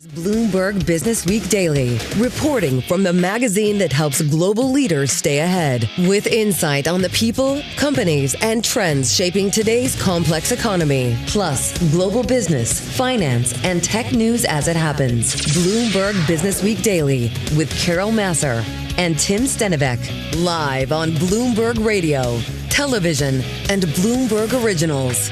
Bloomberg Businessweek Daily, reporting from the magazine that helps global leaders stay ahead, with insight on the people, companies, and trends shaping today's complex economy, plus global business, finance, and tech news as it happens. Bloomberg Businessweek Daily with Carol Masser and Tim Stenivek, live on Bloomberg Radio, television, and Bloomberg Originals.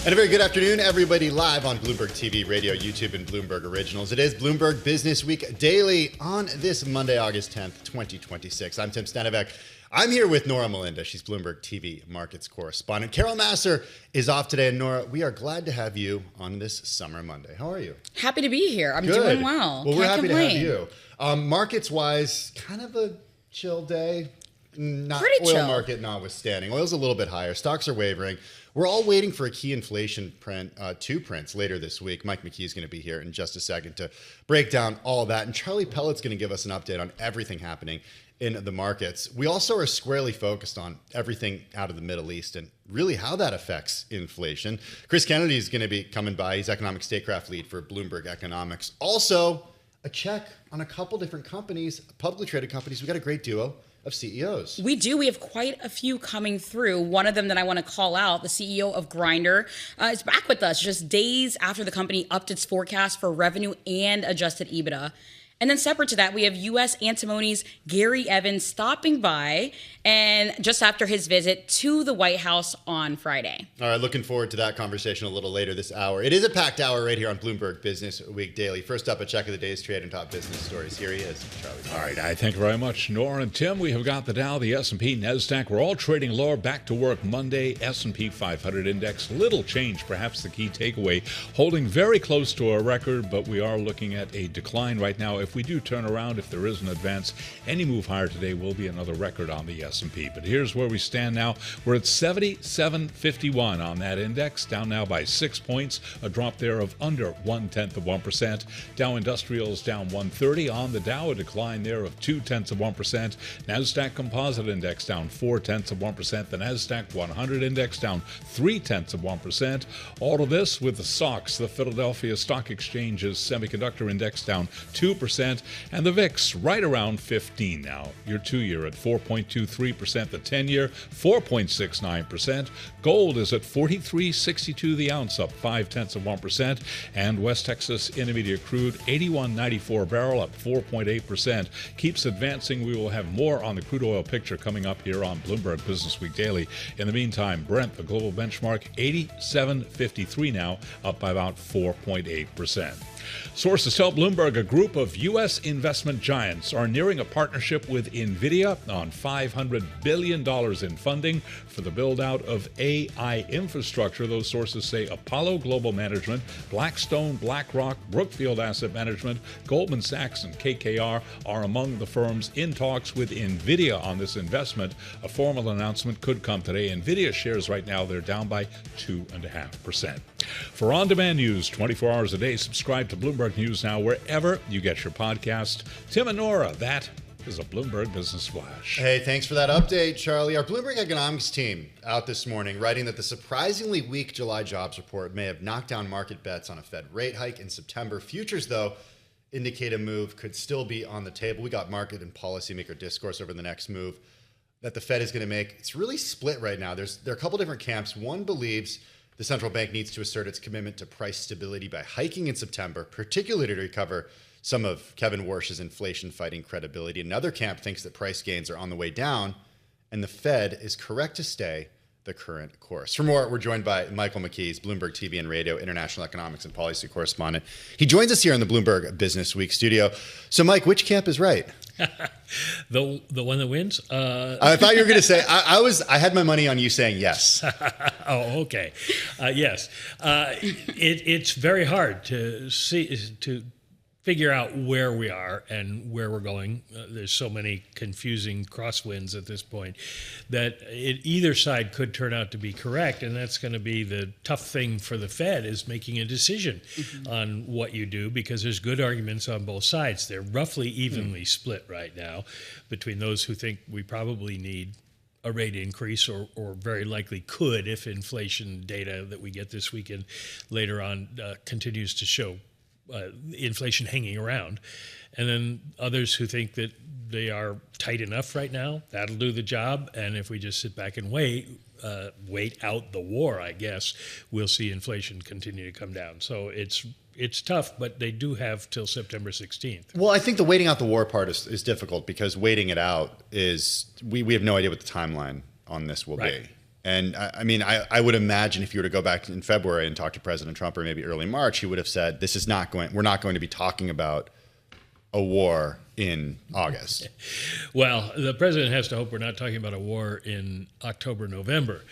And a very good afternoon, everybody, live on Bloomberg TV, radio, YouTube, and Bloomberg Originals. It is Bloomberg Business Week Daily on this Monday, August 10th, 2026. I'm Tim Stenivek. I'm here with Nora Melinda. She's Bloomberg TV markets correspondent. Carol Masser is off today. And Nora, we are glad to have you on this summer Monday. How are you? Happy to be here. I'm good. Doing well. Well, we're happy complain. to have you. Markets-wise, kind of a chill day. Not pretty oil chill. Market notwithstanding. Oil's a little bit higher. Stocks are wavering. We're all waiting for a key inflation print, two prints later this week. Mike McKee is going to be here in just a second to break down all that. And Charlie Pellet's going to give us an update on everything happening in the markets. We also are squarely focused on everything out of the Middle East and really how that affects inflation. Chris Kennedy is going to be coming by. He's economic statecraft lead for Bloomberg Economics. Also, a check on a couple different companies, publicly traded companies. We got a great duo of CEOs. We do. We have quite a few coming through. One of them that I want to call out, the CEO of Grindr, is back with us just days after the company upped its forecast for revenue and adjusted EBITDA. And then separate to that, we have U.S. Antimony's Gary Evans stopping by, and just after his visit to the White House on Friday. All right, looking forward to that conversation a little later this hour. It is a packed hour right here on Bloomberg Business Week Daily. First up, a check of the day's trade and top business stories. Here he is, Charlie. All right, I thank you very much, Nora and Tim. We have got the Dow, the S&P, NASDAQ. We're all trading lower. Back to work Monday. S&P 500 index, little change, perhaps the key takeaway, holding very close to a record, but we are looking at a decline right now. If we do turn around, if there is an advance, any move higher today will be another record on the S&P. But here's where we stand now. We're at 77.51 on that index, down now by 6 points, a drop there of under 0.1%. Dow Industrials down 130 on the Dow, a decline there of 0.2%. NASDAQ Composite Index down 0.4%. The NASDAQ 100 Index down 0.3%. All of this with the SOX, the Philadelphia Stock Exchange's Semiconductor Index, down 2%. And the VIX right around 15 now. Your 2-year at 4.23%. The 10-year 4.69%. Gold is at $43.62 the ounce, up 0.5%. And West Texas Intermediate crude 81.94 barrel, up 4.8%. Keeps advancing. We will have more on the crude oil picture coming up here on Bloomberg Business Week Daily. In the meantime, Brent, the global benchmark, 87.53 now, up by about 4.8%. Sources tell Bloomberg a group of U.S. investment giants are nearing a partnership with NVIDIA on $500 billion in funding for the build-out of AI infrastructure. Those sources say Apollo Global Management, Blackstone, BlackRock, Brookfield Asset Management, Goldman Sachs, and KKR are among the firms in talks with NVIDIA on this investment. A formal announcement could come today. NVIDIA shares right now, they're down by 2.5%. For on-demand news 24 hours a day, subscribe to Bloomberg News Now wherever you get your podcast. Tim and Nora, that is a Bloomberg Business Flash. Hey, thanks for that update, Charlie. Our Bloomberg Economics team out this morning writing that the surprisingly weak July jobs report may have knocked down market bets on a Fed rate hike in September. Futures, though, indicate a move could still be on the table. We got market and policymaker discourse over the next move that the Fed is going to make. It's really split right now. There are a couple different camps. One believes the central bank needs to assert its commitment to price stability by hiking in September, particularly to recover some of Kevin Warsh's inflation-fighting credibility. Another camp thinks that price gains are on the way down, and the Fed is correct to stay the current course. For more, we're joined by Michael McKee, Bloomberg TV and Radio international economics and policy correspondent. He joins us here in the Bloomberg Business Week studio. So, Mike, which camp is right? The one that wins? I thought you were going to say, I had my money on you saying yes. Oh, okay. Yes. It's very hard to figure out where we are and where we're going. There's so many confusing crosswinds at this point that either side could turn out to be correct, and that's going to be the tough thing for the Fed, is making a decision on what you do, because there's good arguments on both sides. They're roughly evenly split right now between those who think we probably need a rate increase or very likely could if inflation data that we get this weekend later on continues to show inflation hanging around. And then others who think that they are tight enough right now, that'll do the job. And if we just sit back and wait out the war, I guess, we'll see inflation continue to come down. So it's tough, but they do have till September 16th. Well, I think the waiting out the war part is difficult because waiting it out is, we have no idea what the timeline on this will be. And I mean, I would imagine if you were to go back in February and talk to President Trump, or maybe early March, he would have said, we're not going to be talking about a war in August. Well, the president has to hope we're not talking about a war in October, November,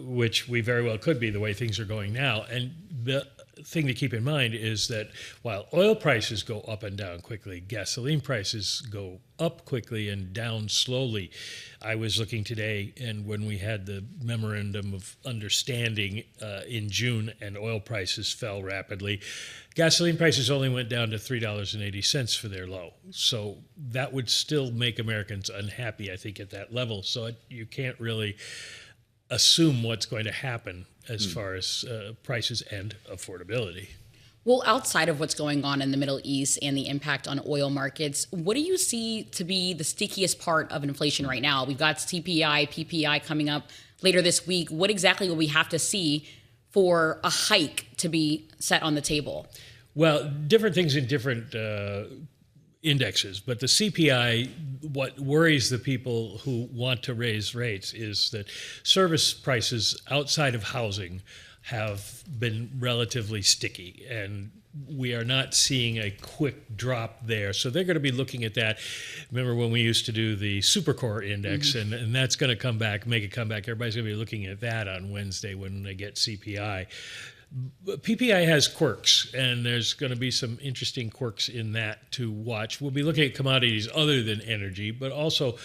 which we very well could be the way things are going now. And the thing to keep in mind is that while oil prices go up and down quickly, gasoline prices go up quickly and down slowly. I was looking today, and when we had the memorandum of understanding in June and oil prices fell rapidly, gasoline prices only went down to $3.80 for their low. So that would still make Americans unhappy, I think, at that level. So you can't really assume what's going to happen as far as prices and affordability. Well, outside of what's going on in the Middle East and the impact on oil markets, what do you see to be the stickiest part of inflation right now? We've got CPI, PPI coming up later this week. What exactly will we have to see for a hike to be set on the table? Well, different things in different indexes, but the CPI, what worries the people who want to raise rates is that service prices outside of housing have been relatively sticky, and we are not seeing a quick drop there. So they're going to be looking at that. Remember when we used to do the Supercore Index, and that's going to come back, make a comeback. Everybody's going to be looking at that on Wednesday when they get CPI. PPI has quirks, and there's going to be some interesting quirks in that to watch. We'll be looking at commodities other than energy, but also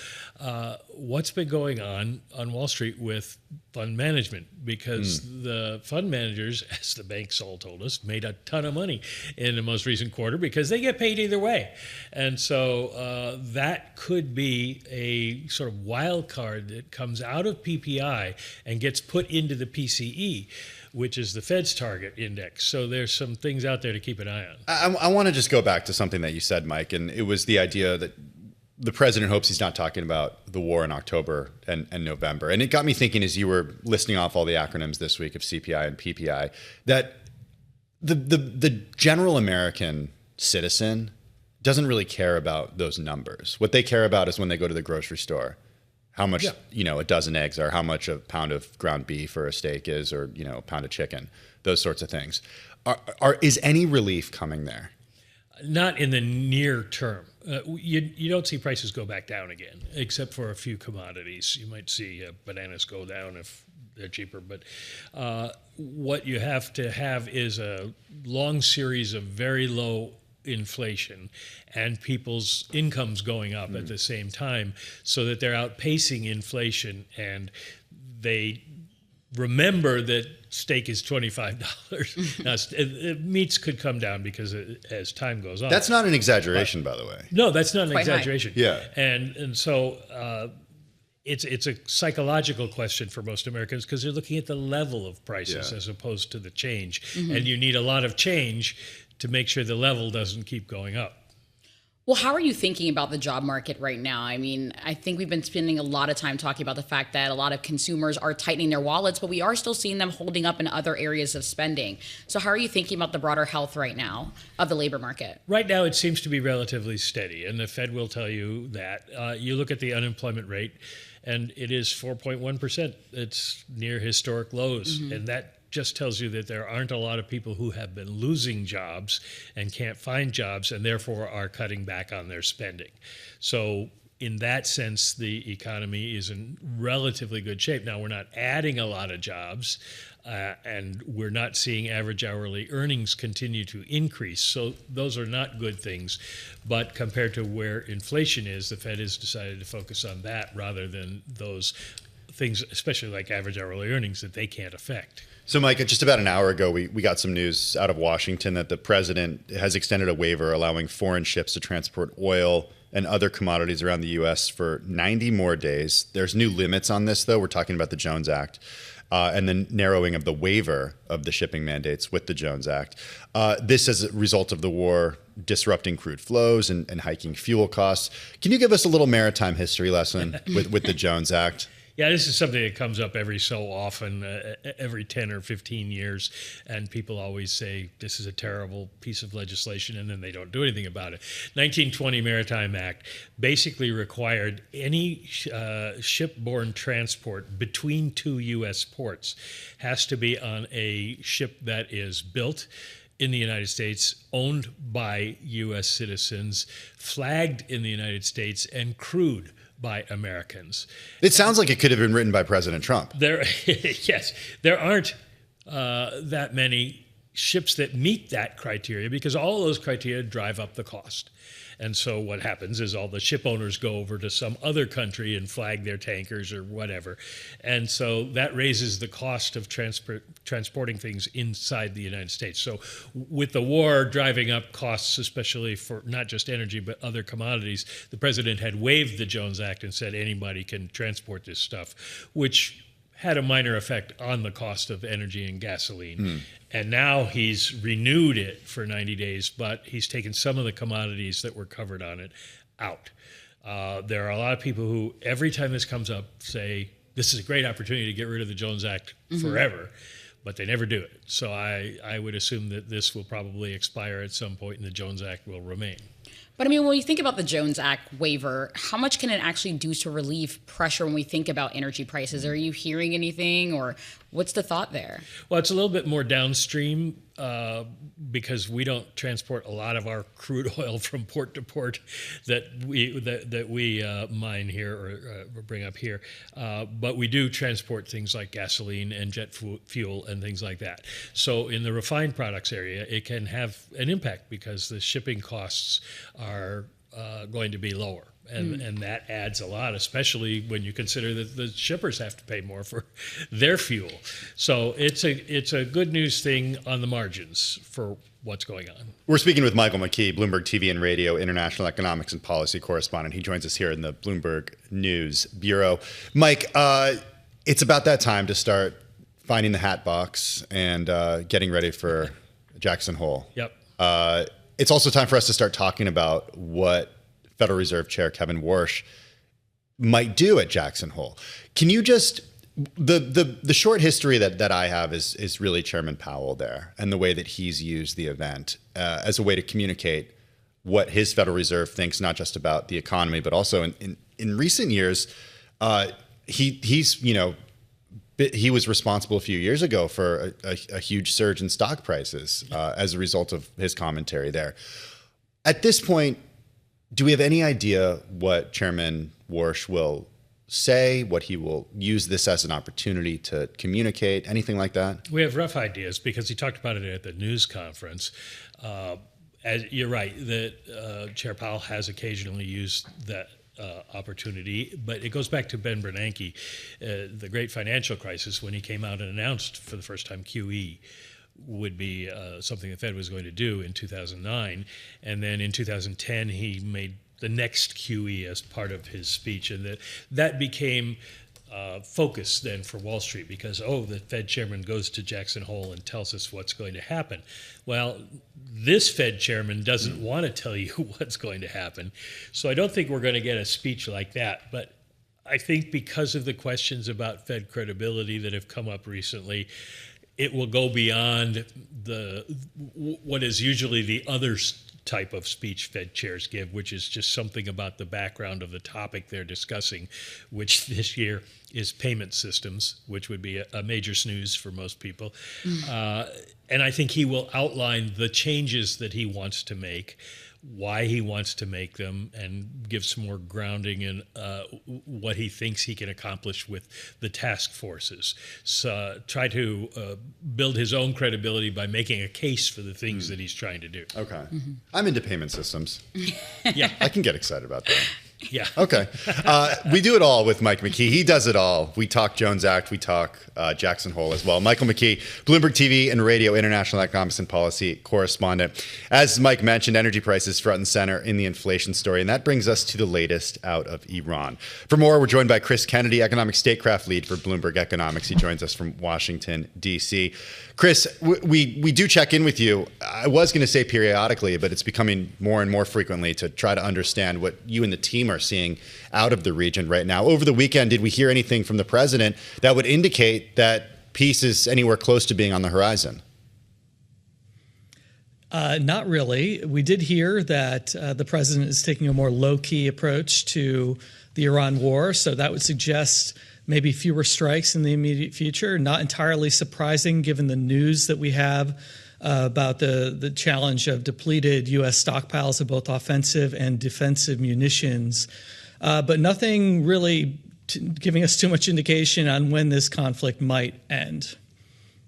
what's been going on Wall Street with fund management, because the fund managers, as the banks all told us, made a ton of money in the most recent quarter because they get paid either way. And so that could be a sort of wild card that comes out of PPI and gets put into the PCE, which is the Fed's target index. So there's some things out there to keep an eye on. I want to just go back to something that you said, Mike, and it was the idea that the president hopes he's not talking about the war in October and November. And it got me thinking, as you were listing off all the acronyms this week of CPI and PPI, that the general American citizen doesn't really care about those numbers. What they care about is when they go to the grocery store, how much, a dozen eggs are, how much a pound of ground beef or a steak is, or, a pound of chicken, those sorts of things. Is any relief coming there? Not in the near term. You don't see prices go back down again, except for a few commodities. You might see bananas go down if they're cheaper, but what you have to have is a long series of very low inflation and people's incomes going up at the same time, so that they're outpacing inflation, and they remember that steak is $25. Now, meats could come down because as time goes on. That's not an exaggeration, by the way. No, that's not an exaggeration. High. Yeah, and so it's a psychological question for most Americans, because they're looking at the level of prices as opposed to the change, and you need a lot of change to make sure the level doesn't keep going up. Well, how are you thinking about the job market right now? I mean, I think we've been spending a lot of time talking about the fact that a lot of consumers are tightening their wallets, but we are still seeing them holding up in other areas of spending. So how are you thinking about the broader health right now of the labor market? Right now, it seems to be relatively steady, and the Fed will tell you that. You look at the unemployment rate, and it is 4.1%. It's near historic lows, and that just tells you that there aren't a lot of people who have been losing jobs and can't find jobs, and therefore are cutting back on their spending. So in that sense, the economy is in relatively good shape. Now, we're not adding a lot of jobs, and we're not seeing average hourly earnings continue to increase. So those are not good things. But compared to where inflation is, the Fed has decided to focus on that rather than those things, especially like average hourly earnings, that they can't affect. So, Mike, just about an hour ago, we got some news out of Washington that the president has extended a waiver allowing foreign ships to transport oil and other commodities around the U.S. for 90 more days. There's new limits on this, though. We're talking about the Jones Act. and the narrowing of the waiver of the shipping mandates with the Jones Act. This as a result of the war disrupting crude flows and hiking fuel costs. Can you give us a little maritime history lesson with the Jones Act? Yeah, this is something that comes up every so often, every 10 or 15 years, and people always say this is a terrible piece of legislation, and then they don't do anything about it. 1920 Maritime Act basically required any shipborne transport between two U.S. ports has to be on a ship that is built in the United States, owned by U.S. citizens, flagged in the United States, and crewed by Americans. It sounds like it could have been written by President Trump. Yes, there aren't that many ships that meet that criteria because all of those criteria drive up the cost. And so what happens is all the ship owners go over to some other country and flag their tankers or whatever. And so that raises the cost of transporting things inside the United States. So with the war driving up costs, especially for not just energy, but other commodities, the president had waived the Jones Act and said anybody can transport this stuff, which had a minor effect on the cost of energy and gasoline. And now he's renewed it for 90 days, but he's taken some of the commodities that were covered on it out. There are a lot of people who, every time this comes up, say, this is a great opportunity to get rid of the Jones Act forever, but they never do it. So I would assume that this will probably expire at some point and the Jones Act will remain. But I mean, when you think about the Jones Act waiver, how much can it actually do to relieve pressure when we think about energy prices? Are you hearing anything, or what's the thought there? Well, it's a little bit more downstream because we don't transport a lot of our crude oil from port to port that we mine here or bring up here. But we do transport things like gasoline and jet fuel and things like that. So in the refined products area, it can have an impact because the shipping costs are going to be lower. And that adds a lot, especially when you consider that the shippers have to pay more for their fuel. So it's a good news thing on the margins for what's going on. We're speaking with Michael McKee, Bloomberg TV and Radio international economics and policy correspondent. He joins us here in the Bloomberg News Bureau. Mike, it's about that time to start finding the hat box and getting ready for Jackson Hole. Yep. It's also time for us to start talking about what Federal Reserve Chair Kevin Warsh might do at Jackson Hole. Can you just, the short history that I have is really Chairman Powell there and the way that he's used the event as a way to communicate what his Federal Reserve thinks, not just about the economy, but also in recent years, he was responsible a few years ago for a huge surge in stock prices as a result of his commentary there. At this point, do we have any idea what Chairman Warsh will say, what he will use this as an opportunity to communicate, anything like that? We have rough ideas because he talked about it at the news conference. You're right that Chair Powell has occasionally used that opportunity, but it goes back to Ben Bernanke, the great financial crisis, when he came out and announced for the first time QE would be something the Fed was going to do in 2009. And then in 2010, he made the next QE as part of his speech. And that became focus then for Wall Street because, the Fed chairman goes to Jackson Hole and tells us what's going to happen. Well, this Fed chairman doesn't want to tell you what's going to happen. So I don't think we're going to get a speech like that. But I think because of the questions about Fed credibility that have come up recently, it will go beyond what is usually the other type of speech Fed chairs give, which is just something about the background of the topic they're discussing, which this year is payment systems, which would be a major snooze for most people. And I think he will outline the changes that he wants to make, why he wants to make them, and give some more grounding in what he thinks he can accomplish with the task forces. So try to build his own credibility by making a case for the things that he's trying to do. Okay. I'm into payment systems. Yeah. I can get excited about that. Yeah. Okay. We do it all with Mike McKee. He does it all. We talk Jones Act. We talk Jackson Hole as well. Michael McKee, Bloomberg TV and Radio International Economics and Policy correspondent. As Mike mentioned, energy prices front and center in the inflation story. And that brings us to the latest out of Iran. For more, we're joined by Chris Kennedy, Economic Statecraft Lead for Bloomberg Economics. He joins us from Washington, D.C. Chris, we do check in with you. I was going to say periodically, but it's becoming more and more frequently to try to understand what you and the team are seeing out of the region right now. Over the weekend, did we hear anything from the president that would indicate that peace is anywhere close to being on the horizon? Not really. We did hear that the president is taking a more low-key approach to the Iran war, so that would suggest maybe fewer strikes in the immediate future. Not entirely surprising given the news that we have about the challenge of depleted U.S. stockpiles of both offensive and defensive munitions, but nothing really giving us too much indication on when this conflict might end.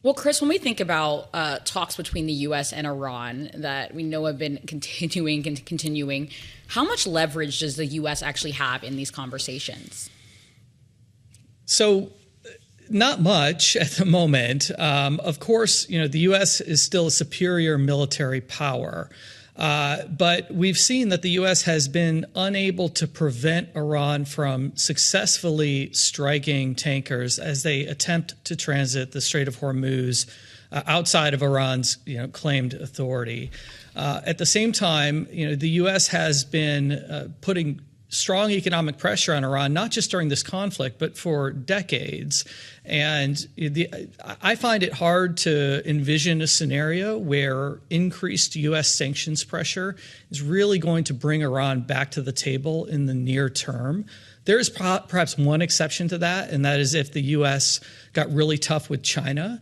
Well, Chris, when we think about talks between the U.S. and Iran that we know have been continuing, how much leverage does the U.S. actually have in these conversations? So not much at the moment. Of course, the U.S. is still a superior military power. But we've seen that the U.S. has been unable to prevent Iran from successfully striking tankers as they attempt to transit the Strait of Hormuz outside of Iran's claimed authority. At the same time, the U.S. has been putting strong economic pressure on Iran, not just during this conflict, but for decades. And I find it hard to envision a scenario where increased U.S. sanctions pressure is really going to bring Iran back to the table in the near term. There is perhaps one exception to that, and that is if the U.S. got really tough with China,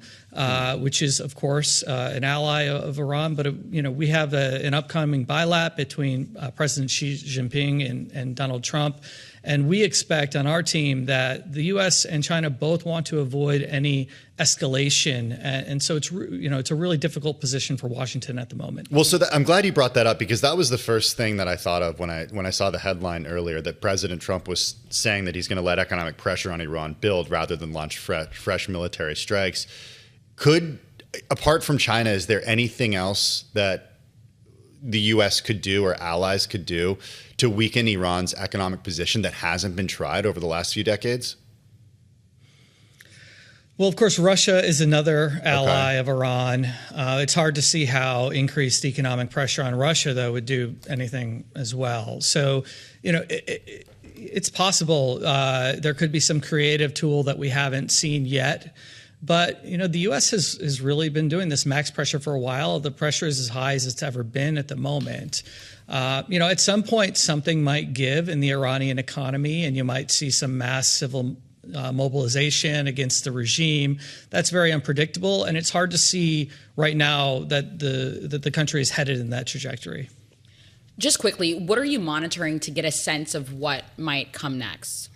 which is, of course, an ally of Iran. But, we have an upcoming bilap between President Xi Jinping and Donald Trump. And we expect on our team that the U.S. and China both want to avoid any escalation. And so it's a really difficult position for Washington at the moment. Well, so I'm glad you brought that up, because that was the first thing that I thought of when I saw the headline earlier that President Trump was saying that he's going to let economic pressure on Iran build rather than launch fresh military strikes. Apart from China, is there anything else that the U.S. could do or allies could do to weaken Iran's economic position that hasn't been tried over the last few decades? Well, of course, Russia is another ally of Iran. It's hard to see how increased economic pressure on Russia, though, would do anything as well. So, it's possible there could be some creative tool that we haven't seen yet. But, the U.S. has really been doing this max pressure for a while. The pressure is as high as it's ever been at the moment. At some point, something might give in the Iranian economy, and you might see some mass civil mobilization against the regime. That's very unpredictable, and it's hard to see right now that the country is headed in that trajectory. Just quickly, what are you monitoring to get a sense of what might come next?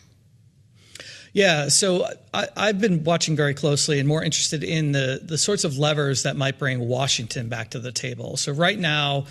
Yeah, so I've been watching very closely and more interested in the sorts of levers that might bring Washington back to the table. So right now,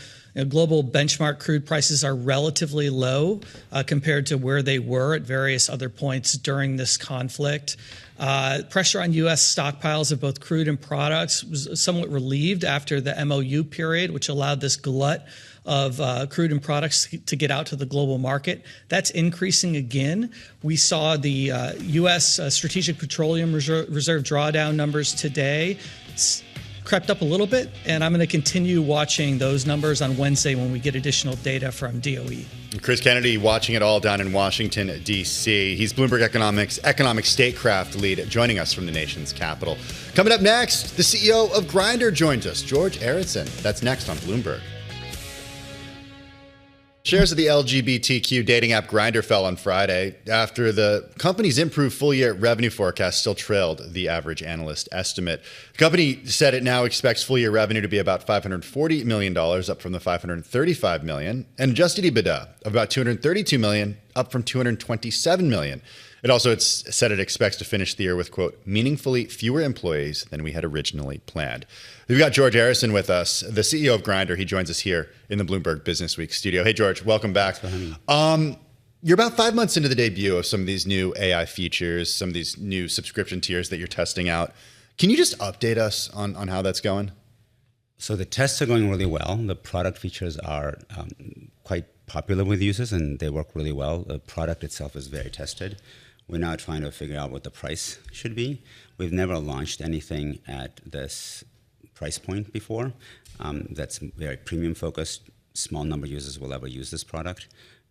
global benchmark crude prices are relatively low compared to where they were at various other points during this conflict. Pressure on U.S. stockpiles of both crude and products was somewhat relieved after the MOU period, which allowed this glut of crude and products to get out to the global market. That's increasing again. We saw the U.S. Strategic Petroleum Reserve drawdown numbers today. It's crept up a little bit, and I'm going to continue watching those numbers on Wednesday when we get additional data from DOE. Chris Kennedy watching it all down in Washington, D.C. He's Bloomberg Economics Economic Statecraft Lead, joining us from the nation's capital. Coming up next, the CEO of Grindr joins us, George Arison. That's next on Bloomberg. Shares of the LGBTQ dating app Grindr fell on Friday after the company's improved full-year revenue forecast still trailed the average analyst estimate. The company said it now expects full-year revenue to be about $540 million, up from the $535 million, and adjusted EBITDA of about $232 million, up from $227 million. It also said it expects to finish the year with, quote, meaningfully fewer employees than we had originally planned. We've got George Arison with us, the CEO of Grindr. He joins us here in the Bloomberg Businessweek studio. Hey, George, welcome back. You're about 5 months into the debut of some of these new AI features, some of these new subscription tiers that you're testing out. Can you just update us on how that's going? So the tests are going really well. The product features are quite popular with users, and they work really well. The product itself is very tested. We're now trying to figure out what the price should be. We've never launched anything at this price point before. That's very premium focused. Small number of users will ever use this product.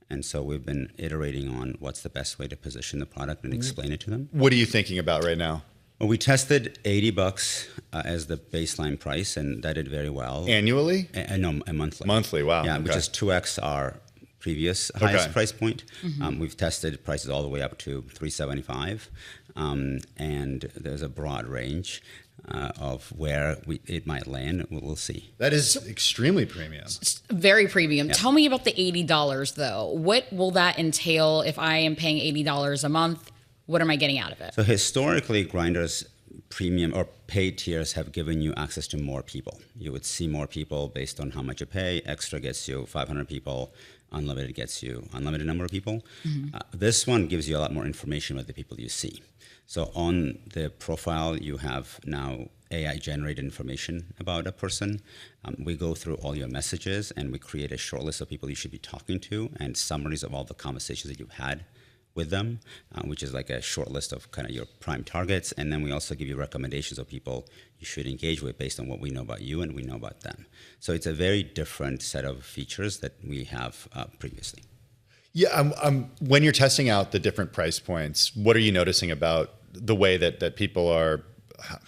And so we've been iterating on what's the best way to position the product and explain it to them. What are you thinking about right now? Well, we tested $80 as the baseline price, and that did very well. Annually? No, monthly. Monthly, wow. Yeah, okay. which is 2x our previous highest price point. We've tested prices all the way up to $375, and there's a broad range of where it might land. We'll see. That is extremely premium. Very premium. Yeah. Tell me about the $80 though. What will that entail if I am paying $80 a month? What am I getting out of it? So historically, Grindr's premium or paid tiers have given you access to more people. You would see more people based on how much you pay. Extra gets you 500 people. Unlimited gets you unlimited number of people. This one gives you a lot more information about the people you see. So on the profile, you have now AI-generated information about a person. We go through all your messages, and we create a short list of people you should be talking to and summaries of all the conversations that you've had with them, which is like a short list of kind of your prime targets. And then we also give you recommendations of people you should engage with based on what we know about you and we know about them. So it's a very different set of features that we have previously. Yeah, when you're testing out the different price points, what are you noticing about the way that people are,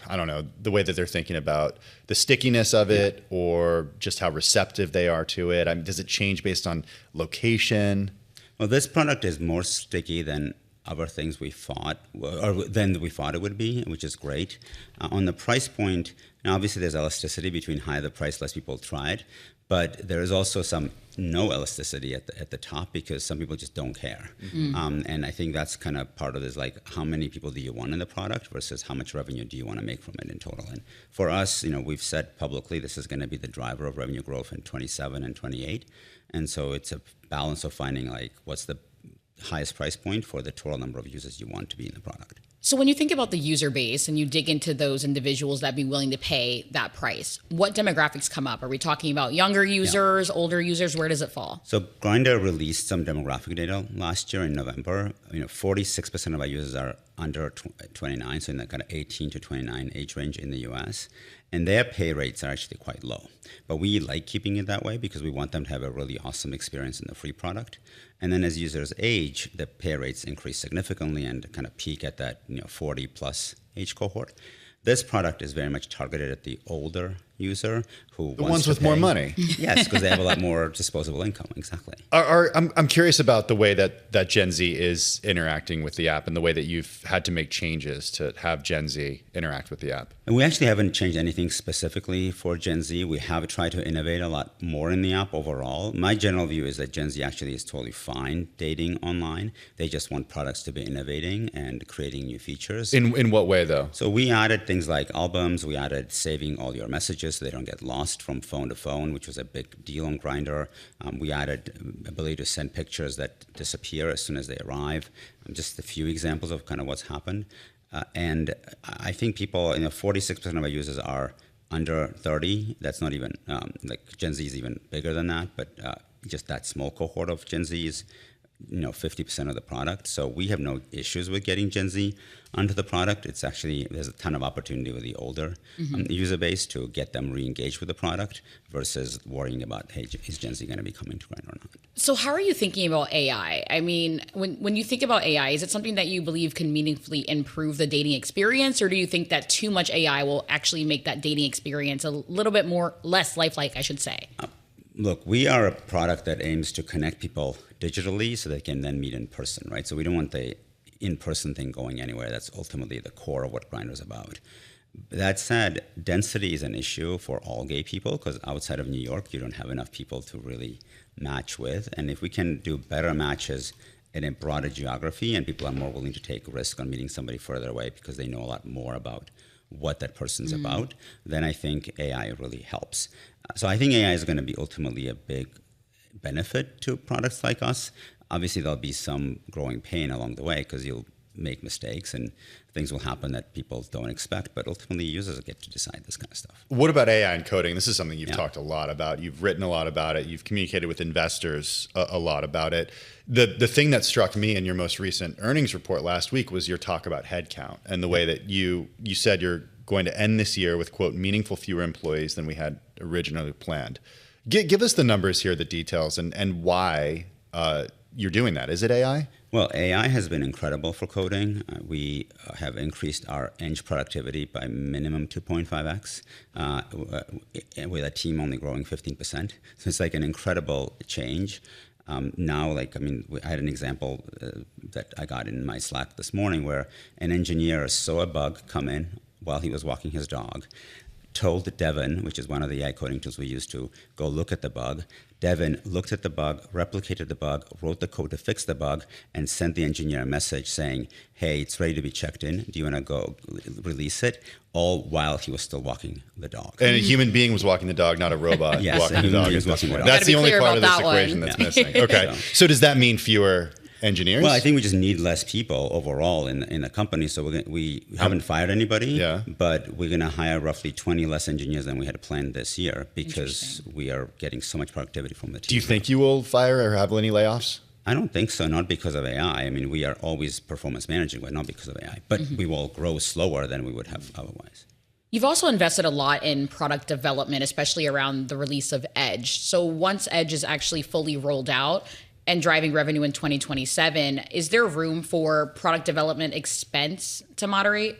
I don't know, the way that they're thinking about the stickiness of it or just how receptive they are to it? I mean, does it change based on location? Well, this product is more sticky than other things we thought, or than we thought it would be, which is great. On the price point, now obviously there's elasticity between higher the price, less people try it, but there is also some no elasticity at the top because some people just don't care. And I think that's kind of part of this, like how many people do you want in the product versus how much revenue do you want to make from it in total. And for us, we've said publicly this is going to be the driver of revenue growth in 27 and 28. And so it's a balance of finding like what's the highest price point for the total number of users you want to be in the product. So when you think about the user base and you dig into those individuals that be willing to pay that price, what demographics come up? Are we talking about younger users, older users? Where does it fall? So Grindr released some demographic data last year in November. 46% of our users are under 29, so in that kind of 18 to 29 age range in the US. And their pay rates are actually quite low. But we like keeping it that way because we want them to have a really awesome experience in the free product. And then as users age, the pay rates increase significantly and kind of peak at that 40 plus age cohort. This product is very much targeted at the older user who the ones with more money. Yes, because they have a lot more disposable income. Exactly. I'm curious about the way that Gen Z is interacting with the app and the way that you've had to make changes to have Gen Z interact with the app. And we actually haven't changed anything specifically for Gen Z. We have tried to innovate a lot more in the app overall. My general view is that Gen Z actually is totally fine dating online. They just want products to be innovating and creating new features. In what way, though? So we added things like albums. We added saving all your messages so they don't get lost from phone to phone, which was a big deal on Grindr. We added ability to send pictures that disappear as soon as they arrive. Just a few examples of kind of what's happened. And I think people, 46% of our users are under 30. That's not even, Gen Z is even bigger than that, but just that small cohort of Gen Z is 50% of the product. So we have no issues with getting Gen Z onto the product. It's actually, there's a ton of opportunity with the older user base to get them re-engaged with the product versus worrying about, hey, is Gen Z going to be coming to Grindr or not? So how are you thinking about AI? I mean, when you think about AI, is it something that you believe can meaningfully improve the dating experience, or do you think that too much AI will actually make that dating experience a little bit less lifelike, I should say? Look, we are a product that aims to connect people digitally so they can then meet in person, right? So we don't want the in-person thing going anywhere. That's ultimately the core of what Grindr is about. That said, density is an issue for all gay people because outside of New York, you don't have enough people to really match with. And if we can do better matches in a broader geography and people are more willing to take risk on meeting somebody further away because they know a lot more about what that person's about, then I think AI really helps. So I think AI is going to be ultimately a big benefit to products like us. Obviously, there'll be some growing pain along the way because you'll make mistakes and things will happen that people don't expect, but ultimately users get to decide this kind of stuff. What about AI and coding? This is something you've talked a lot about. You've written a lot about it. You've communicated with investors a lot about it. The thing that struck me in your most recent earnings report last week was your talk about headcount and the way that you said you're going to end this year with, quote, meaningful fewer employees than we had originally planned. Give us the numbers here, the details, and why you're doing that. Is it AI? Well, AI has been incredible for coding. We have increased our eng productivity by minimum 2.5x, with a team only growing 15%. So it's like an incredible change. Now, I had an example that I got in my Slack this morning where an engineer saw a bug come in while he was walking his dog, told Devin, which is one of the AI coding tools we use, to go look at the bug. Devin looked at the bug, replicated the bug, wrote the code to fix the bug, and sent the engineer a message saying, hey, it's ready to be checked in. Do you want to go release it? All while he was still walking the dog. And a human being was walking the dog, not a robot yes, walking the dog. That's the only part of this equation that's missing. Okay. So does that mean fewer engineers? Well, I think we just need less people overall in the company. So we haven't fired anybody, but we're going to hire roughly 20 less engineers than we had planned this year because we are getting so much productivity from the team. Do you think you will fire or have any layoffs? I don't think so, not because of AI. I mean, we are always performance managing, but not because of AI. But we will grow slower than we would have otherwise. You've also invested a lot in product development, especially around the release of Edge. So once Edge is actually fully rolled out and driving revenue in 2027, is there room for product development expense to moderate?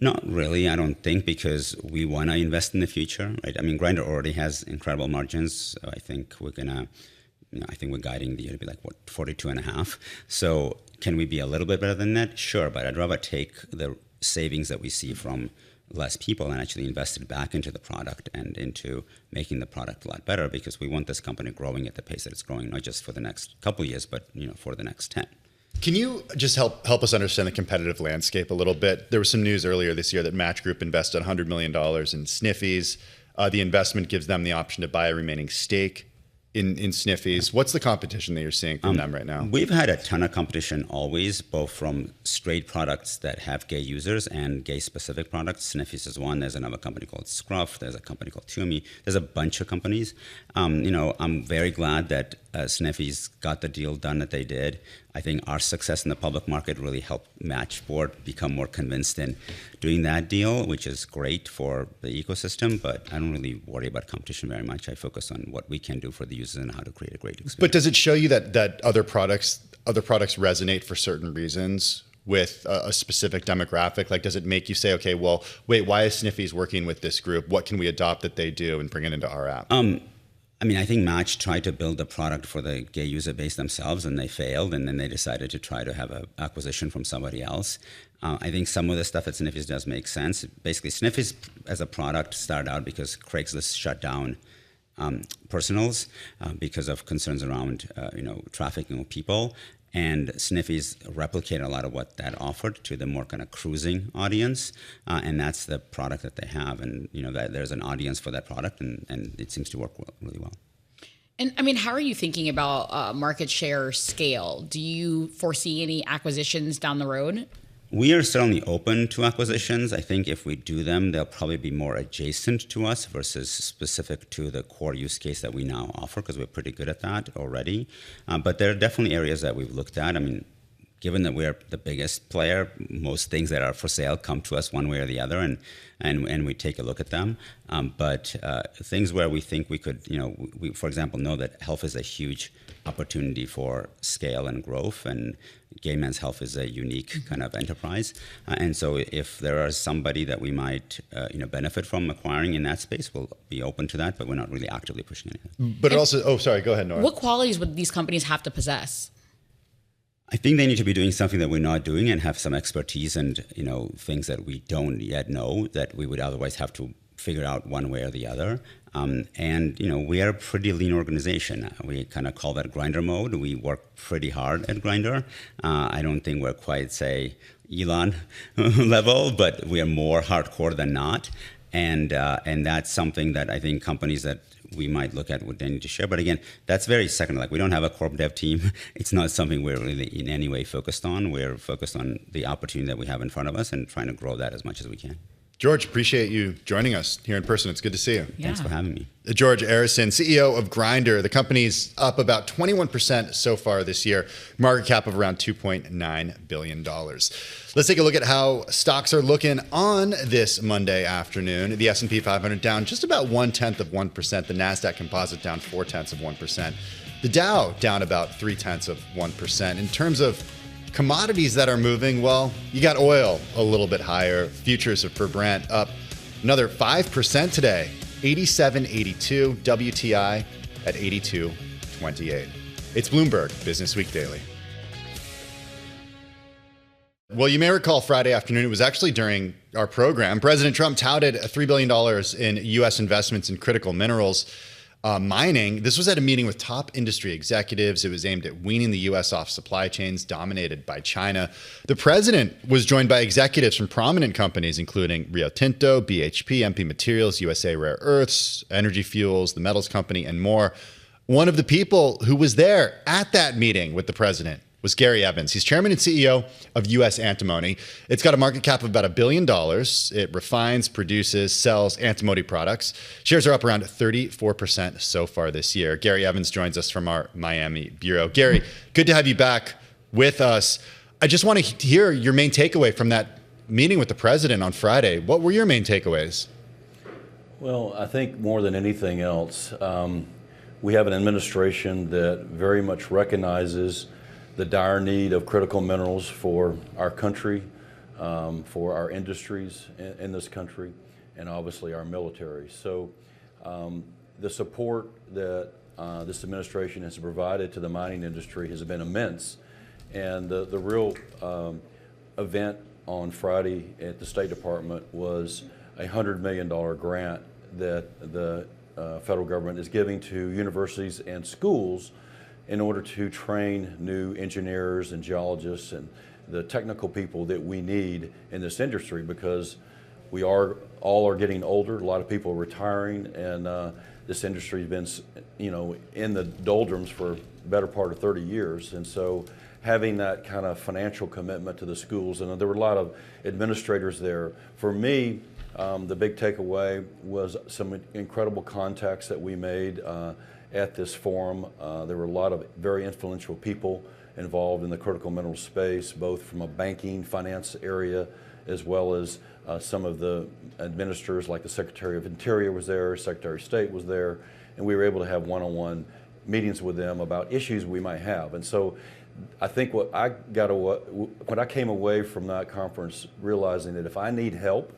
Not really, I don't think, because we want to invest in the future, right? I mean, Grindr already has incredible margins. So I think we're guiding the year to be 42.5. So can we be a little bit better than that? Sure, but I'd rather take the savings that we see from less people and actually invest it back into the product and into making the product a lot better, because we want this company growing at the pace that it's growing, not just for the next couple of years, but for the next 10. Can you just help us understand the competitive landscape a little bit? There was some news earlier this year that Match Group invested $100 million in Sniffies. The investment gives them the option to buy a remaining stake in Sniffies. What's the competition that you're seeing from them right now? We've had a ton of competition always, both from straight products that have gay users and gay-specific products. Sniffies is one. There's another company called Scruff. There's a company called Tumi. There's a bunch of companies. I'm very glad that Sniffies got the deal done that they did. I think our success in the public market really helped Matchboard become more convinced in doing that deal, which is great for the ecosystem, but I don't really worry about competition very much. I focus on what we can do for the users and how to create a great experience. But does it show you that other products resonate for certain reasons with a specific demographic? Like, does it make you say, okay, well, wait, why is Sniffies working with this group? What can we adopt that they do and bring it into our app? I think Match tried to build a product for the gay user base themselves, and they failed, and then they decided to try to have an acquisition from somebody else. I think some of the stuff that Sniffies does make sense. Basically, Sniffies as a product started out because Craigslist shut down personals because of concerns around trafficking of people. And Sniffies replicated a lot of what that offered to the more kind of cruising audience, and that's the product that they have. And that there's an audience for that product, and it seems to work really well. And how are you thinking about market share scale? Do you foresee any acquisitions down the road? We are certainly open to acquisitions. I think if we do them, they'll probably be more adjacent to us versus specific to the core use case that we now offer, because we're pretty good at that already. But there are definitely areas that we've looked at. Given that we're the biggest player, most things that are for sale come to us one way or the other, and we take a look at them. But things where we think we could, we, for example, know that health is a huge opportunity for scale and growth, and gay men's health is a unique kind of enterprise. And so if there is somebody that we might benefit from acquiring in that space, we'll be open to that, but we're not really actively pushing anything. But go ahead, Nora. What qualities would these companies have to possess? I think they need to be doing something that we're not doing and have some expertise and things that we don't yet know that we would otherwise have to figure out one way or the other. We are a pretty lean organization. We kind of call that Grindr mode. We work pretty hard at Grindr. I don't think we're quite, say, Elon level, but we are more hardcore than not. And that's something that I think companies that we might look at what they need to share. But again, that's very second. Like, we don't have a corp dev team. It's not something we're really in any way focused on. We're focused on the opportunity that we have in front of us and trying to grow that as much as we can. George, appreciate you joining us here in person. It's good to see you. Yeah. Thanks for having me. George Arison, CEO of Grindr. The company's up about 21% so far this year, market cap of around $2.9 billion. Let's take a look at how stocks are looking on this Monday afternoon. The S&P 500 down just about 0.1%. The NASDAQ composite down 0.4%. The Dow down about 0.3%. In terms of commodities that are moving, well, you got oil a little bit higher. Futures for Brent up another 5% today, 87.82. WTI at 82.28. It's Bloomberg Businessweek Daily. Well, you may recall Friday afternoon, it was actually during our program, President Trump touted $3 billion in U.S. investments in critical minerals. Mining. This was at a meeting with top industry executives. It was aimed at weaning the U.S. off supply chains dominated by China. The president was joined by executives from prominent companies, including Rio Tinto, BHP, MP Materials, USA Rare Earths, Energy Fuels, the Metals Company, and more. One of the people who was there at that meeting with the president was Gary Evans. He's chairman and CEO of U.S. Antimony. It's got a market cap of about $1 billion. It refines, produces, sells antimony products. Shares are up around 34% so far this year. Gary Evans joins us from our Miami bureau. Gary, good to have you back with us. I just want to hear your main takeaway from that meeting with the president on Friday. What were your main takeaways? Well, I think more than anything else, we have an administration that very much recognizes the dire need of critical minerals for our country, for our industries in this country, and obviously our military. So the support that this administration has provided to the mining industry has been immense. And the real event on Friday at the State Department was a $100 million grant that the federal government is giving to universities and schools in order to train new engineers and geologists and the technical people that we need in this industry, because we all are getting older. A lot of people are retiring, and this industry has been, in the doldrums for the better part of 30 years. And so having that kind of financial commitment to the schools, and there were a lot of administrators there. For me, the big takeaway was some incredible contacts that we made at this forum. There were a lot of very influential people involved in the critical mineral space, both from a banking, finance area, as well as some of the administrators, like the Secretary of Interior was there, Secretary of State was there, and we were able to have one-on-one meetings with them about issues we might have. And so I think when I came away from that conference realizing that if I need help,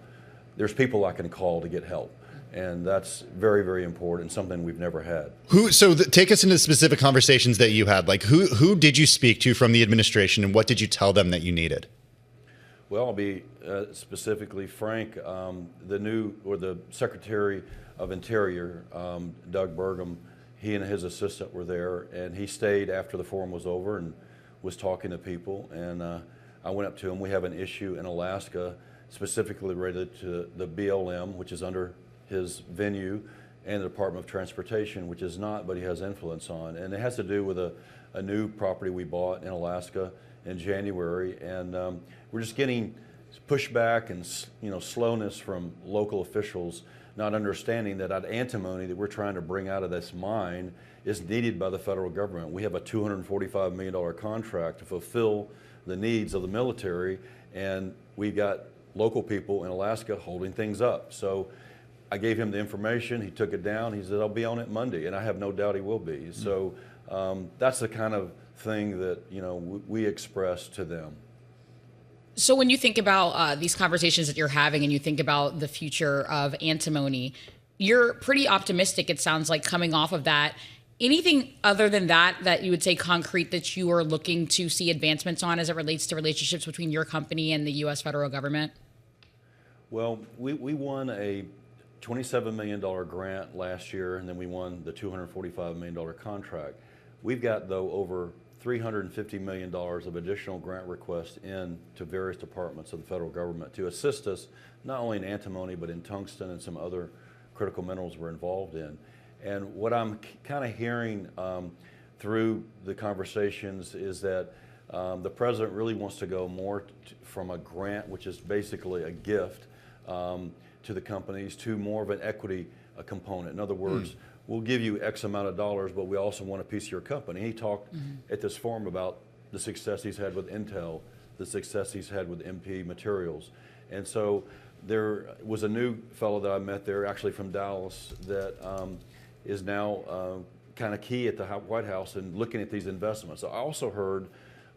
there's people I can call to get help. And that's very, very important, something we've never had. Take us into the specific conversations that you had. Like, who did you speak to from the administration, and what did you tell them that you needed? Well, I'll be specifically frank. The Secretary of Interior, Doug Burgum, he and his assistant were there, and he stayed after the forum was over and was talking to people. And I went up to him. We have an issue in Alaska specifically related to the BLM, which is under his venue, and the Department of Transportation, which is not, but he has influence on. And it has to do with a new property we bought in Alaska in January. And we're just getting pushback and slowness from local officials, not understanding that antimony that we're trying to bring out of this mine is needed by the federal government. We have a $245 million contract to fulfill the needs of the military, and we've got local people in Alaska holding things up. So I gave him the information, he took it down, he said, I'll be on it Monday, and I have no doubt he will be. So that's the kind of thing that we express to them. So when you think about these conversations that you're having and you think about the future of antimony, you're pretty optimistic, it sounds like, coming off of that. Anything other than that you would say concrete that you are looking to see advancements on as it relates to relationships between your company and the U.S. federal government? Well, we won a $27 million grant last year, and then we won the $245 million contract. We've got, though, over $350 million of additional grant requests in to various departments of the federal government to assist us not only in antimony but in tungsten and some other critical minerals we're involved in. And what I'm kind of hearing through the conversations is that the president really wants to go more from a grant, which is basically a gift to the companies, to more of an equity component. In other words, we'll give you X amount of dollars, but we also want a piece of your company. He talked at this forum about the success he's had with Intel, the success he's had with MP Materials. And so there was a new fellow that I met there, actually from Dallas, that is now kind of key at the White House and looking at these investments. I also heard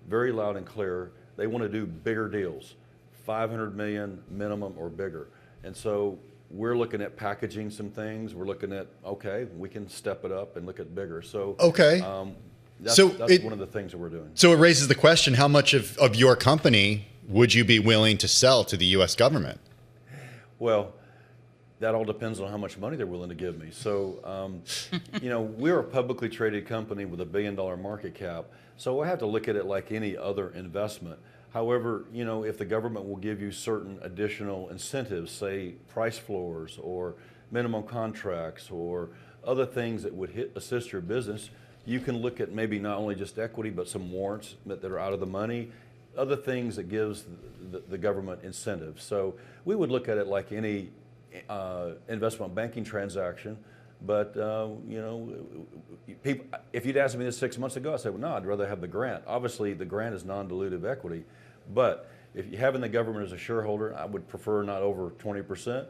very loud and clear, they want to do bigger deals, 500 million minimum or bigger. And so we're looking at packaging some things. We're looking at, okay, we can step it up and look at bigger. So that's one of the things that we're doing. So it raises the question, how much of your company would you be willing to sell to the U.S. government? Well, that all depends on how much money they're willing to give me. So, we're a publicly traded company with $1 billion market cap. So I have to look at it like any other investment. However, if the government will give you certain additional incentives, say price floors or minimum contracts or other things that would assist your business, you can look at maybe not only just equity, but some warrants that are out of the money, other things that gives the government incentives. So we would look at it like any investment banking transaction. But, people, if you'd asked me this 6 months ago, I'd say, well, no, I'd rather have the grant. Obviously, the grant is non-dilutive equity. But if you having the government as a shareholder, I would prefer not over 20%,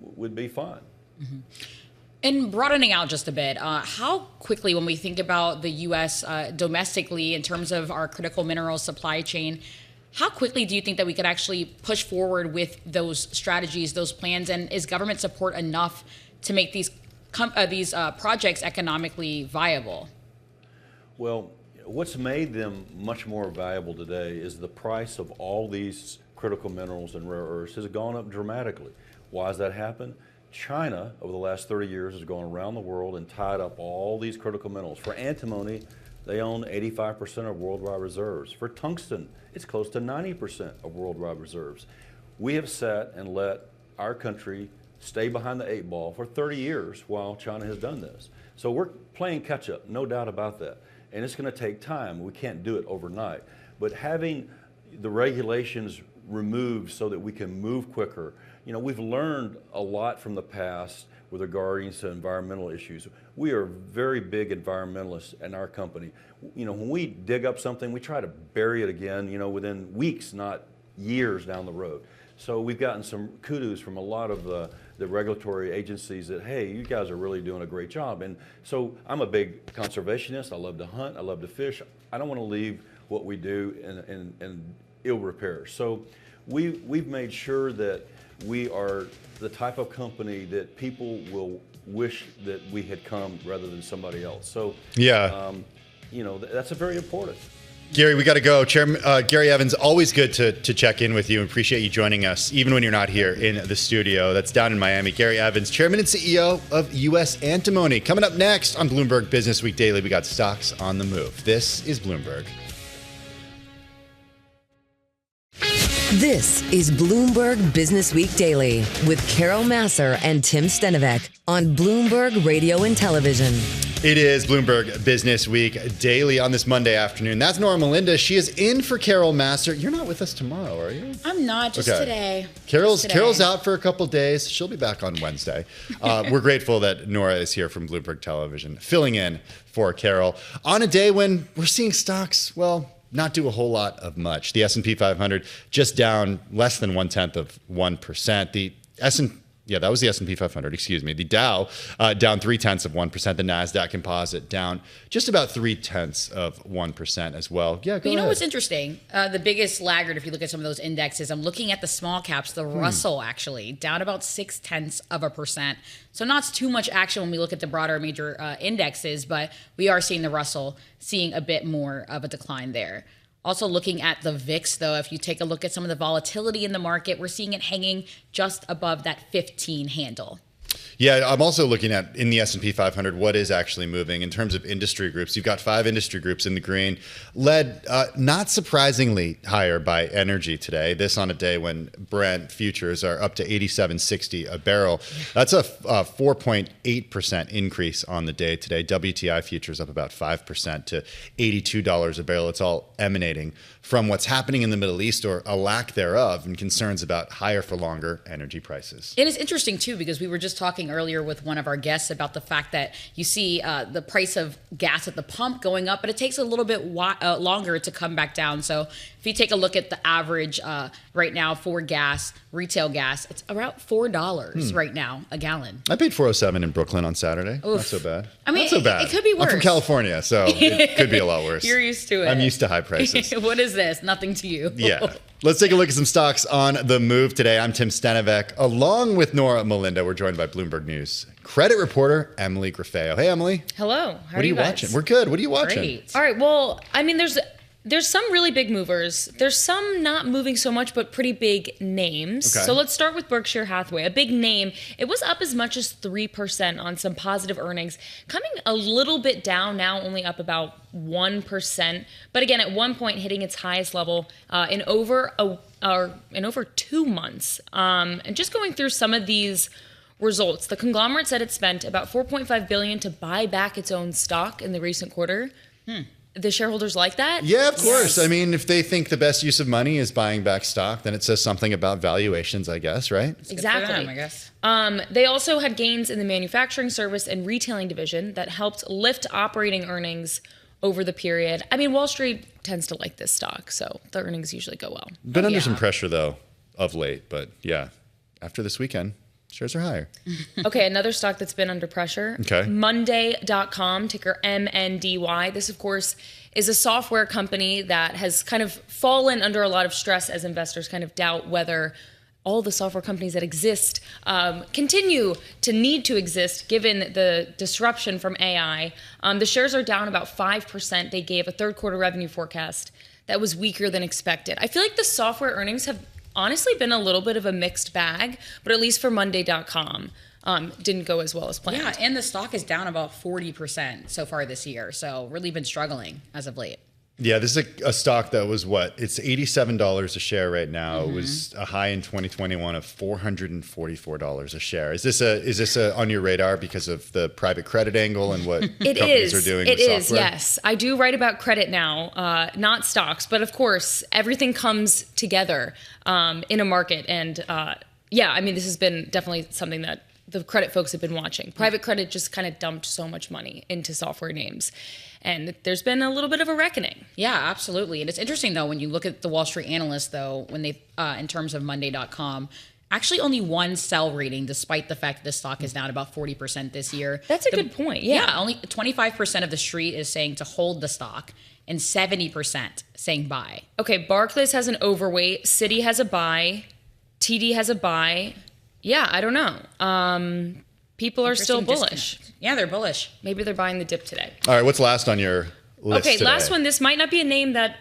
would be fine. Mm-hmm. And broadening out just a bit, how quickly, when we think about the U.S. Domestically in terms of our critical minerals supply chain, how quickly do you think that we could actually push forward with those strategies, those plans, and is government support enough to make these projects economically viable? Well, what's made them much more valuable today is the price of all these critical minerals and rare earths has gone up dramatically. Why has that happened? China, over the last 30 years, has gone around the world and tied up all these critical minerals. For antimony, they own 85% of worldwide reserves. For tungsten, it's close to 90% of worldwide reserves. We have sat and let our country stay behind the 8 ball for 30 years while China has done this. So we're playing catch up, no doubt about that. And it's going to take time. We can't do it overnight. But having the regulations removed so that we can move quicker, we've learned a lot from the past with regarding to environmental issues. We are very big environmentalists in our company. When we dig up something, we try to bury it again, within weeks, not years down the road. So we've gotten some kudos from a lot of the regulatory agencies that, hey, you guys are really doing a great job. And so I'm a big conservationist. I love to hunt. I love to fish. I don't want to leave what we do in ill repair. So we've made sure that we are the type of company that people will wish that we had come rather than somebody else. So that's a very important. Gary, we got to go. Chairman Gary Evans, always good to check in with you. Appreciate you joining us, even when you're not here in the studio. That's down in Miami. Gary Evans, Chairman and CEO of U.S. Antimony. Coming up next on Bloomberg Businessweek Daily, we got stocks on the move. This is Bloomberg. This is Bloomberg Businessweek Daily with Carol Masser and Tim Stenovec on Bloomberg Radio and Television. It is Bloomberg Business Week Daily on this Monday afternoon. That's Nora Melinda. She is in for Carol Masser. You're not with us tomorrow, are you? I'm not, just today. Carol's out for a couple days. She'll be back on Wednesday. We're grateful that Nora is here from Bloomberg Television, filling in for Carol on a day when we're seeing stocks, not do a whole lot of much. The S&P 500 just down less than 0.1%. The that was the S&P 500, excuse me. The Dow down 0.3%. The NASDAQ composite down just about 0.3% as well. Yeah, go ahead. What's interesting? The biggest laggard, if you look at some of those indexes, I'm looking at the small caps, the Russell actually, down about 0.6%. So not too much action when we look at the broader major indexes, but we are seeing the Russell seeing a bit more of a decline there. Also looking at the VIX, though, if you take a look at some of the volatility in the market, we're seeing it hanging just above that 15 handle. Yeah, I'm also looking at in the S&P 500 what is actually moving in terms of industry groups. You've got 5 industry groups in the green, led not surprisingly higher by energy today. This on a day when Brent futures are up to 87.60 a barrel. That's a 4.8% increase on the day today. WTI futures up about 5% to $82 a barrel. It's all emanating from what's happening in the Middle East, or a lack thereof, and concerns about higher for longer energy prices. It is interesting, too, because we were just talking earlier with one of our guests about the fact that you see the price of gas at the pump going up, but it takes a little bit longer to come back down. So if you take a look at the average right now for gas, retail gas, it's around $4 right now a gallon. I paid $4.07 in Brooklyn on Saturday. Oof. Not so bad. I mean, not so bad. It could be worse. I'm from California, so it could be a lot worse. You're used to it. I'm used to high prices. What is this? Nothing to you. Yeah. Let's take a look at some stocks on the move today. I'm Tim Stenevec. Along with Nora Melinda, we're joined by Bloomberg News credit reporter Emily Griffeo. Hey, Emily. Hello. How What are you guys? watching? We're good. What are you watching? Great. All right. Well, I mean, there's some really big movers. There's some not moving so much, but pretty big names. Okay. So let's start with Berkshire Hathaway, a big name. It was up as much as 3% on some positive earnings, coming a little bit down now, only up about 1%. But again, at one point hitting its highest level in over 2 months. And just going through some of these results, the conglomerate said it spent about $4.5 billion to buy back its own stock in the recent quarter. The shareholders like that? Yeah, of course. Yes. I mean, if they think the best use of money is buying back stock, then it says something about valuations, I guess, right? Exactly. For them, I guess. They also had gains in the manufacturing service and retailing division that helped lift operating earnings over the period. I mean, Wall Street tends to like this stock, so the earnings usually go well. Been under some pressure, though, of late. But yeah, after this weekend, shares are higher. Okay, another stock that's been under pressure. Okay. Monday.com, ticker MNDY. This, of course, is a software company that has kind of fallen under a lot of stress as investors kind of doubt whether all the software companies that exist continue to need to exist given the disruption from AI. The shares are down about 5%. They gave a third quarter revenue forecast that was weaker than expected. I feel like the software earnings have honestly been a little bit of a mixed bag, but at least for Monday.com, didn't go as well as planned. Yeah, and the stock is down about 40% so far this year. So really been struggling as of late. Yeah, this is a stock that was it's $87 a share right now. It was a high in 2021 of $444 a share. Is this on your radar because of the private credit angle and what companies are doing with software? It is, yes. I do write about credit now, not stocks, but of course, everything comes together in a market. And yeah, I mean, this has been definitely something that the credit folks have been watching. Private credit just kind of dumped so much money into software names. And there's been a little bit of a reckoning. Yeah, absolutely. And it's interesting, though, when you look at the Wall Street analysts, though, when they, in terms of Monday.com, actually only one sell rating, despite the fact that the stock is down about 40% this year. That's a good point. Yeah. Only 25% of the street is saying to hold the stock and 70% saying buy. Okay, Barclays has an overweight. Citi has a buy. TD has a buy. Yeah, I don't know. People are still bullish. Yeah, they're bullish. Maybe they're buying the dip today. All right, what's last on your list Okay, today? last one. This might not be a name that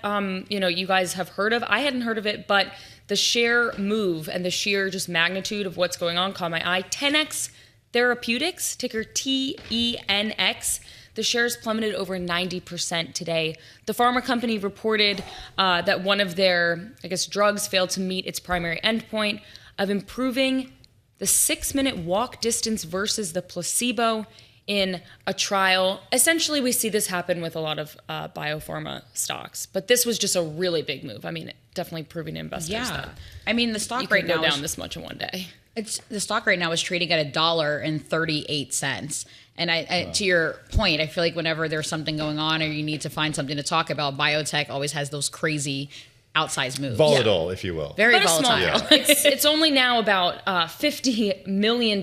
you guys have heard of. I hadn't heard of it, but the share move and the sheer just magnitude of what's going on caught my eye. 10x Therapeutics, ticker TENX. The shares plummeted over 90% today. The pharma company reported that one of their, drugs failed to meet its primary endpoint of improving the 6-minute walk distance versus the placebo in a trial. Essentially, we see this happen with a lot of biopharma stocks, but this was just a really big move. I mean, it definitely proving to investors that I mean, the stock you right can go now down this much in one day. The stock right now is trading at $1.38. And to your point, I feel like whenever there's something going on or you need to find something to talk about, biotech always has those crazy outsized moves. Volatile, if you will. Very But a volatile. small it's only now about $50 million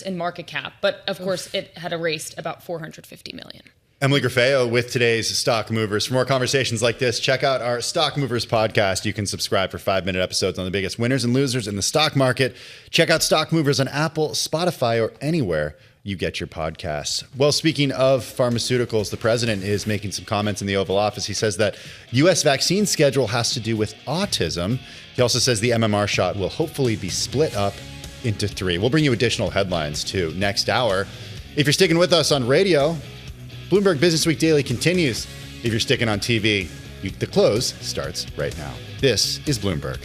in market cap, but of course it had erased about $450 million. Emily Griffeo with today's Stock Movers. For more conversations like this, check out our Stock Movers podcast. You can subscribe for 5-minute episodes on the biggest winners and losers in the stock market. Check out Stock Movers on Apple, Spotify, or anywhere you get your podcasts. Well, speaking of pharmaceuticals, the president is making some comments in the Oval Office. He says that U.S. vaccine schedule has to do with autism. He also says the MMR shot will hopefully be split up into 3. We'll bring you additional headlines too next hour. If you're sticking with us on radio, Bloomberg Businessweek Daily continues. If you're sticking on TV, the close starts right now. This is Bloomberg.